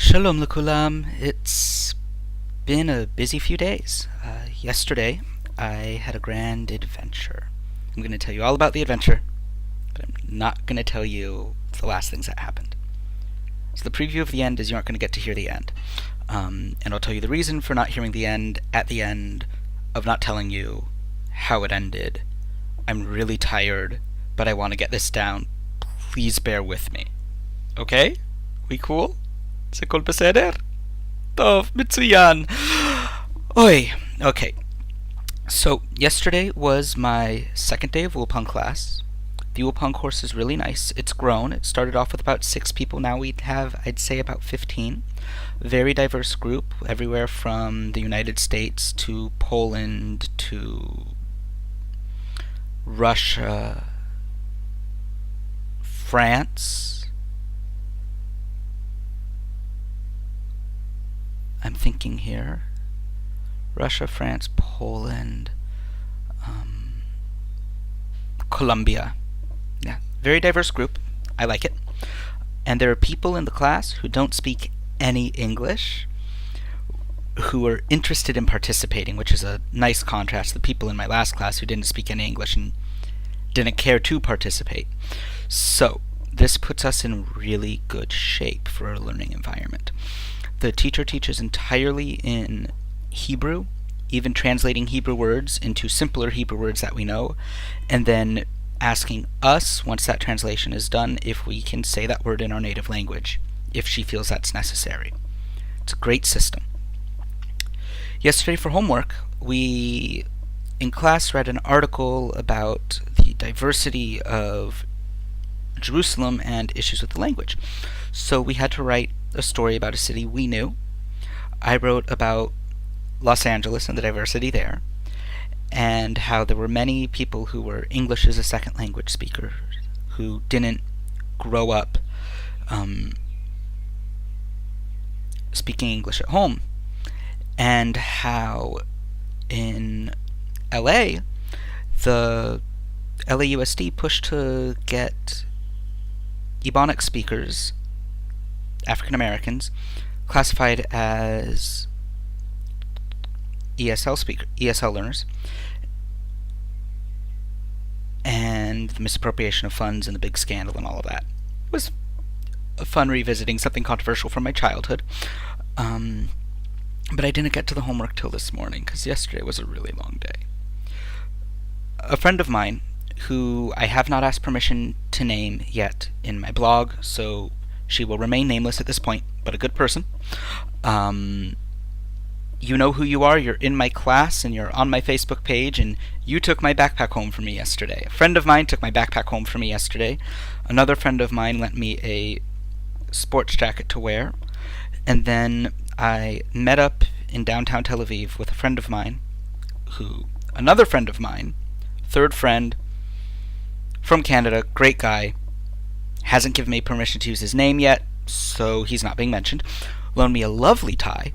Shalom Lekulam. It's been a busy few days. Yesterday, I had a grand adventure. I'm going to tell you all about the adventure, but I'm not going to tell you the last things that happened. So the preview of the end is you aren't going to get to hear the end. And I'll tell you the reason for not hearing the end at the end of not telling you how it ended. I'm really tired, but I want to get this down. Please bear with me. Okay? We cool? זה הכל בסדר? טוב, מצוין. Oi. Okay. So, yesterday was my second day of Wupong class. The Wupong course is really nice. It's grown. It started off with about 6 people. Now we have, I'd say, about 15. Very diverse group, everywhere from the United States to Poland to Russia, France. I'm thinking here. Russia, France, Poland, Colombia. Yeah, very diverse group. I like it. And there are people in the class who don't speak any English who are interested in participating, which is a nice contrast to the people in my last class who didn't speak any English and didn't care to participate. So, this puts us in really good shape for a learning environment. The teacher teaches entirely in Hebrew, even translating Hebrew words into simpler Hebrew words that we know, and then asking us, once that translation is done, if we can say that word in our native language, if she feels that's necessary. It's a great system. Yesterday for homework, we in class read an article about the diversity of Jerusalem and issues with the language. So we had to write a story about a city we knew. I wrote about Los Angeles and the diversity there, and how there were many people who were English as a second language speakers who didn't grow up speaking English at home, and how in LA, the LAUSD pushed to get Ebonics speakers, African Americans, classified as ESL learners, and the misappropriation of funds and the big scandal and all of that. It was fun revisiting something controversial from my childhood. But I didn't get to the homework till this morning because yesterday was a really long day. A friend of mine, who I have not asked permission to name yet in my blog, so she will remain nameless at this point, but a good person. You know who you are. You're in my class and you're on my Facebook page, and you took my backpack home for me yesterday. A friend of mine took my backpack home for me yesterday. Another friend of mine lent me a sports jacket to wear. And then I met up in downtown Tel Aviv with a friend of mine, another friend of mine, third friend from Canada, great guy, hasn't given me permission to use his name yet, so he's not being mentioned, loaned me a lovely tie,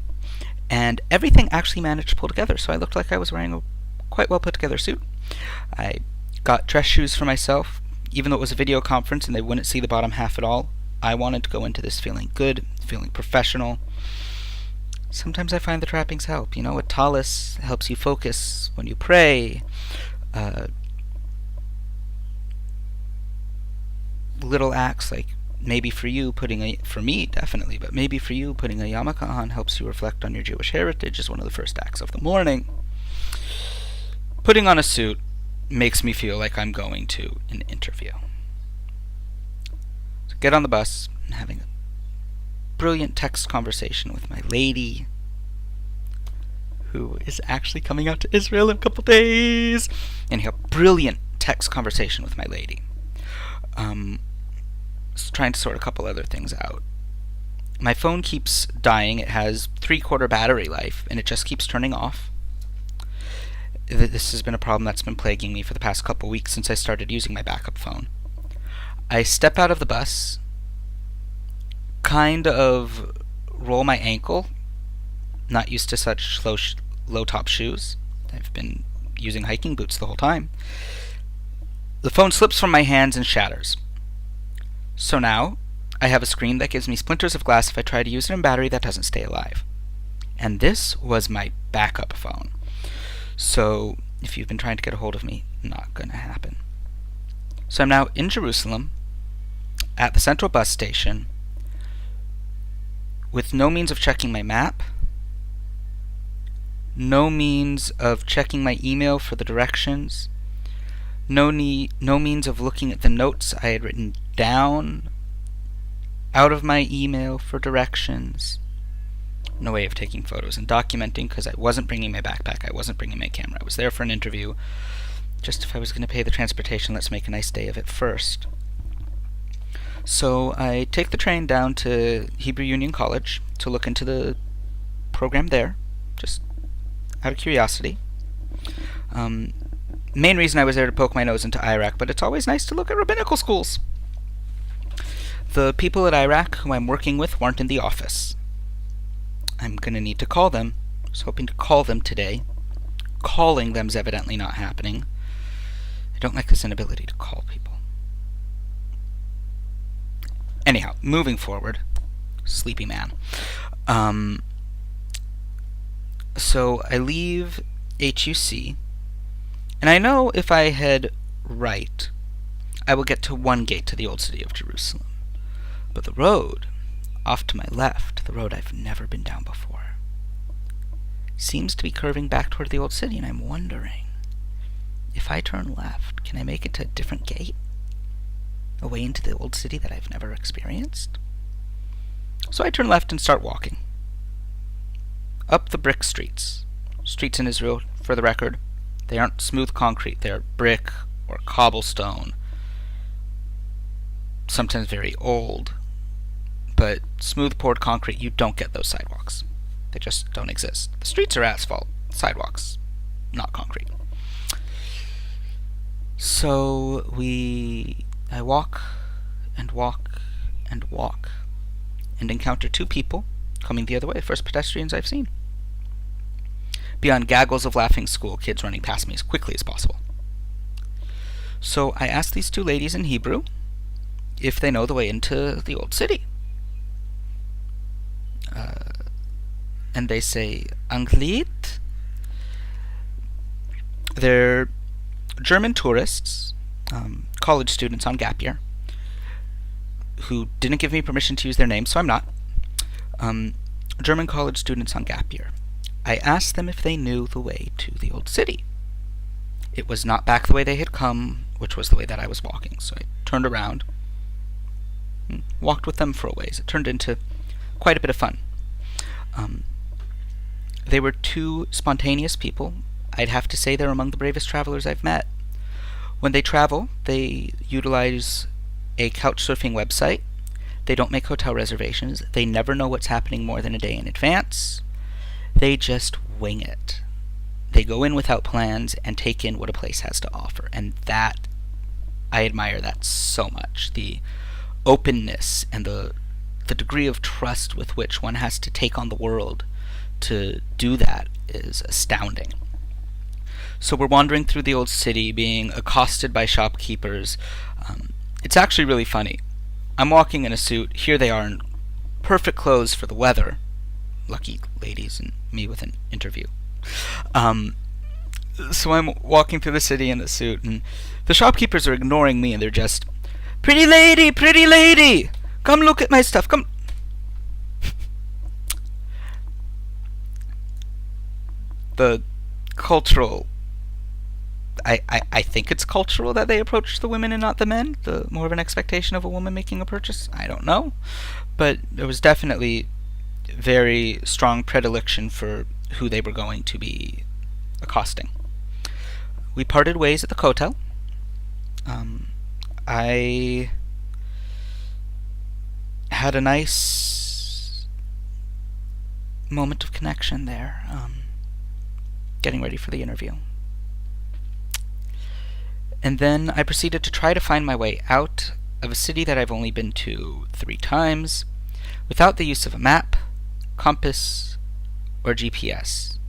and everything actually managed to pull together, so I looked like I was wearing a quite well put together suit. I got dress shoes for myself. Even though it was a video conference and they wouldn't see the bottom half at all, I wanted to go into this feeling good, feeling professional. Sometimes I find the trappings help. A tallis helps you focus when you pray. Little acts like maybe for you for me definitely, but maybe for you putting a yarmulke on helps you reflect on your Jewish heritage is one of the first acts of the morning. Putting on a suit makes me feel like I'm going to an interview. So get on the bus and having a brilliant text conversation with my lady, who is actually coming out to Israel in a couple days. And have a brilliant text conversation with my lady. Trying to sort a couple other things out. My phone keeps dying. It has 3/4 battery life, and it just keeps turning off. This has been a problem that's been plaguing me for the past couple weeks since I started using my backup phone. I step out of the bus, kind of roll my ankle, not used to such low-top shoes. I've been using hiking boots the whole time. The phone slips from my hands and shatters. So now, I have a screen that gives me splinters of glass if I try to use it in battery that doesn't stay alive. And this was my backup phone. So if you've been trying to get a hold of me, not going to happen. So I'm now in Jerusalem at the central bus station with no means of checking my map, no means of checking my email for the directions, no means of looking at the notes I had written down out of my email for directions, no way of taking photos and documenting because I wasn't bringing my backpack, I wasn't bringing my camera. I was there for an interview. Just if I was going to pay the transportation, let's make a nice day of it first. So I take the train down to Hebrew Union College to look into the program there, just out of curiosity. Main reason I was there to poke my nose into Iraq, but it's always nice to look at rabbinical schools. The people at Iraq who I'm working with weren't in the office. I'm going to need to call them. I was hoping to call them today. Calling them's evidently not happening. I don't like this inability to call people. Anyhow, moving forward. Sleepy man. So I leave HUC, and I know if I head right, I will get to one gate to the old city of Jerusalem. But the road off to my left, the road I've never been down before, seems to be curving back toward the old city, and I'm wondering, if I turn left, can I make it to a different gate? A way into the old city that I've never experienced? So I turn left and start walking. Up the brick streets. Streets in Israel, for the record, they aren't smooth concrete. They're brick or cobblestone. Sometimes very old. But smooth poured concrete, you don't get those sidewalks. They just don't exist. The streets are asphalt. Sidewalks, not concrete. So I walk and walk and walk and encounter two people coming the other way, first pedestrians I've seen. Beyond gaggles of laughing school kids running past me as quickly as possible. So I ask these two ladies in Hebrew if they know the way into the old city. And they say, Anglit? They're German tourists, college students on gap year, who didn't give me permission to use their names, so I'm not. German college students on gap year. I asked them if they knew the way to the old city. It was not back the way they had come, which was the way that I was walking, so I turned around and walked with them for a ways. It turned into quite a bit of fun. They were two spontaneous people. I'd have to say they're among the bravest travelers I've met. When they travel, they utilize a couch surfing website. They don't make hotel reservations. They never know what's happening more than a day in advance. They just wing it. They go in without plans and take in what a place has to offer. And that, I admire that so much. The openness and the degree of trust with which one has to take on the world to do that is astounding. So we're wandering through the old city, being accosted by shopkeepers. It's actually really funny. I'm walking in a suit. Here they are in perfect clothes for the weather. Lucky ladies and me with an interview. So I'm walking through the city in a suit, and the shopkeepers are ignoring me, and they're just, pretty lady, come look at my stuff, come. The cultural, I think it's cultural that they approach the women and not the men. The more of an expectation of a woman making a purchase, I don't know. But there was definitely very strong predilection for who they were going to be accosting. We parted ways at the Kotel. I had a nice moment of connection there, getting ready for the interview. And then I proceeded to try to find my way out of a city that I've only been to 3 times, without the use of a map, compass, or GPS.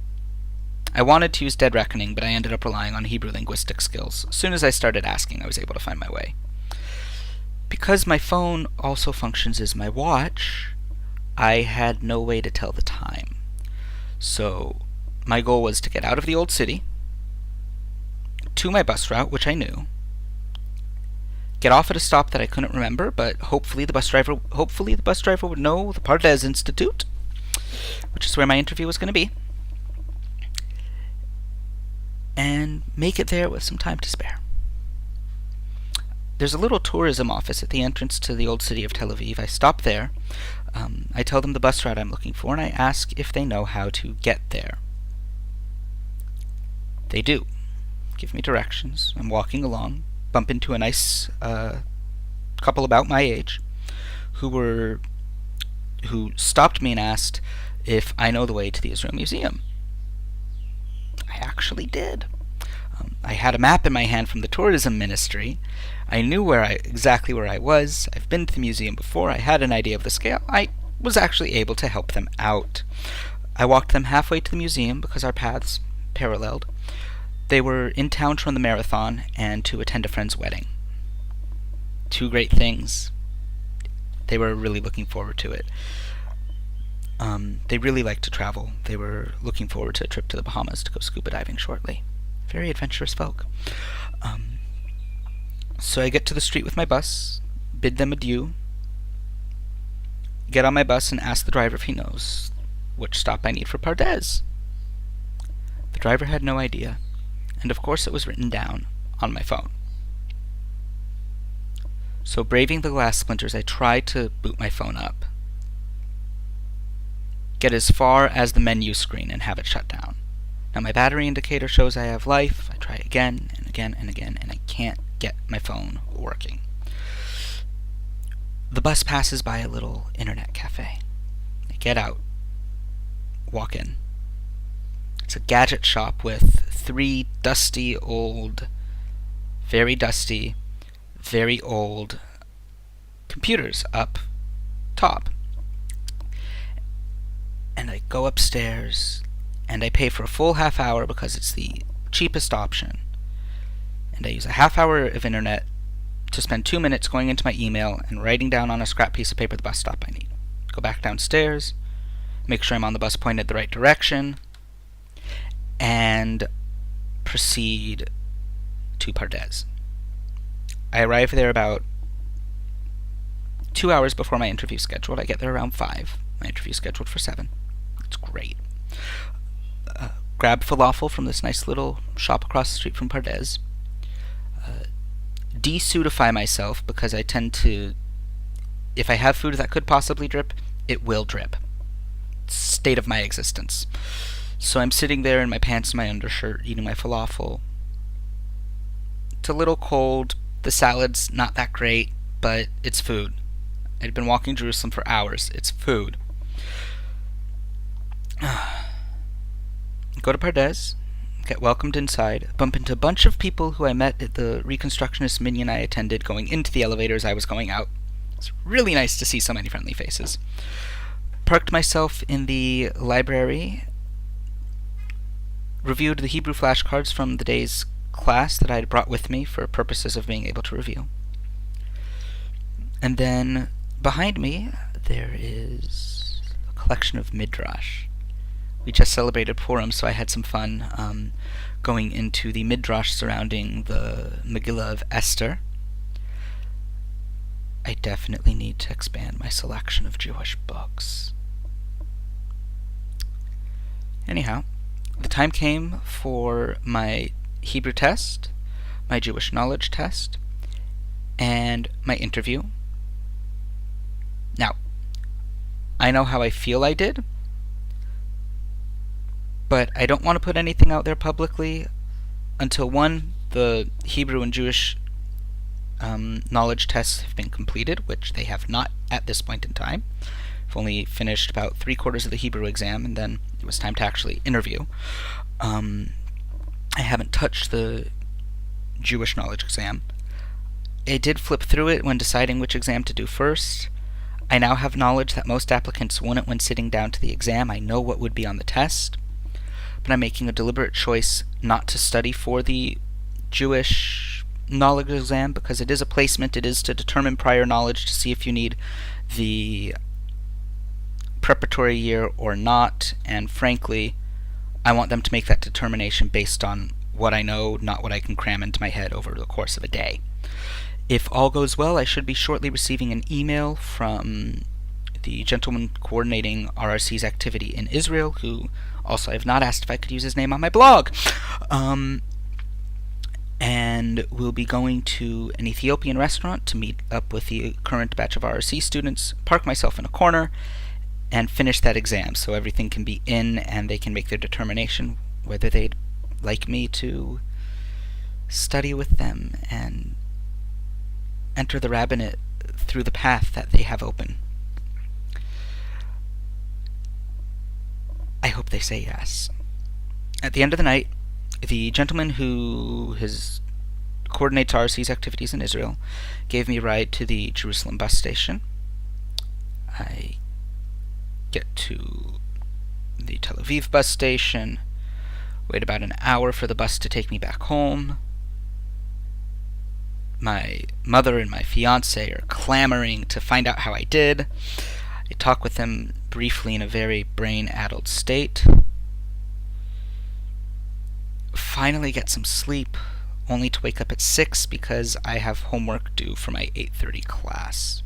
I wanted to use Dead Reckoning, but I ended up relying on Hebrew linguistic skills. As soon as I started asking, I was able to find my way. Because my phone also functions as my watch, I had no way to tell the time. So my goal was to get out of the old city, to my bus route, which I knew, get off at a stop that I couldn't remember, but hopefully the bus driver would know the Pardes Institute, which is where my interview was going to be, and make it there with some time to spare. There's a little tourism office at the entrance to the old city of Tel Aviv. I stop there. I tell them the bus route I'm looking for, and I ask if they know how to get there. They do. Give me directions. I'm walking along, bump into a nice couple about my age who stopped me and asked if I know the way to the Israel Museum. I actually did. I had a map in my hand from the tourism ministry. I knew exactly where I was. I've been to the museum before. I had an idea of the scale. I was actually able to help them out. I walked them halfway to the museum because our paths paralleled. They were in town to run the marathon and to attend a friend's wedding. Two great things. They were really looking forward to it. They really like to travel. They were looking forward to a trip to the Bahamas to go scuba diving shortly. Very adventurous folk. So I get to the street with my bus, bid them adieu, get on my bus and ask the driver if he knows which stop I need for Pardes. The driver had no idea, and of course it was written down on my phone. So braving the glass splinters, I try to boot my phone up, get as far as the menu screen and have it shut down. Now my battery indicator shows I have life. I try again and again and again, and I can't get my phone working. The bus passes by a little internet cafe. I get out, walk in. It's a gadget shop with 3 dusty, old, very old computers up top. And I go upstairs, and I pay for a full half hour because it's the cheapest option. And I use a half hour of internet to spend 2 minutes going into my email and writing down on a scrap piece of paper the bus stop I need. Go back downstairs, make sure I'm on the bus pointed the right direction, and proceed to Pardes. I arrive there about 2 hours before my interview scheduled. I get there around 5. My interview scheduled for 7. It's great. Grab falafel from this nice little shop across the street from Pardes. Desuitify myself because I tend to, if I have food that could possibly drip, it will drip. State of my existence. So I'm sitting there in my pants and my undershirt, eating my falafel. It's a little cold. The salad's not that great, but it's food. I'd been walking Jerusalem for hours. It's food. Go to Pardes, get welcomed inside, bump into a bunch of people who I met at the Reconstructionist Minyan I attended going into the elevator as I was going out. It's really nice to see so many friendly faces. Parked myself in the library, reviewed the Hebrew flashcards from the day's class that I had brought with me for purposes of being able to review. And then behind me there is a collection of midrash. We just celebrated Purim, so I had some fun going into the midrash surrounding the Megillah of Esther. I definitely need to expand my selection of Jewish books. Anyhow, the time came for my Hebrew test, my Jewish knowledge test, and my interview. Now, I know how I feel I did, but I don't want to put anything out there publicly until, one, the Hebrew and Jewish knowledge tests have been completed, which they have not at this point in time. I've only finished about 3/4 of the Hebrew exam, and then it was time to actually interview. I haven't touched the Jewish knowledge exam. I did flip through it when deciding which exam to do first. I now have knowledge that most applicants wouldn't when sitting down to the exam. I know what would be on the test, but I'm making a deliberate choice not to study for the Jewish knowledge exam because it is a placement. It is to determine prior knowledge to see if you need the preparatory year or not, and frankly, I want them to make that determination based on what I know, not what I can cram into my head over the course of a day. If all goes well, I should be shortly receiving an email from the gentleman coordinating RRC's activity in Israel, who also I have not asked if I could use his name on my blog. And we'll be going to an Ethiopian restaurant to meet up with the current batch of RRC students, park myself in a corner, and finish that exam so everything can be in and they can make their determination whether they'd like me to study with them and enter the rabbinate through the path that they have open. I hope they say yes. At the end of the night, the gentleman who coordinates RRC's activities in Israel gave me a ride to the Jerusalem bus station. I get to the Tel Aviv bus station, wait about an hour for the bus to take me back home. My mother and my fiance are clamoring to find out how I did. I talk with them briefly in a very brain-addled state. Finally get some sleep, only to wake up at 6 because I have homework due for my 8:30 class.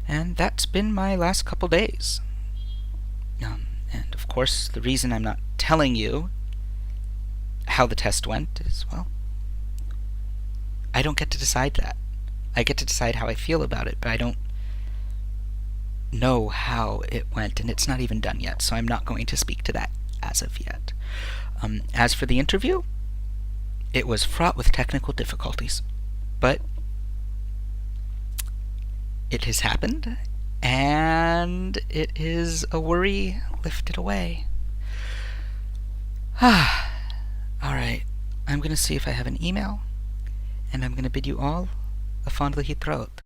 And that's been my last couple days. And of course, the reason I'm not telling you how the test went is, well, I don't get to decide that. I get to decide how I feel about it, but I don't know how it went, and it's not even done yet, so I'm not going to speak to that as of yet. As for the interview, it was fraught with technical difficulties, but it has happened, and it is a worry lifted away. Alright, I'm going to see if I have an email, and I'm going to bid you all a fond להתראות.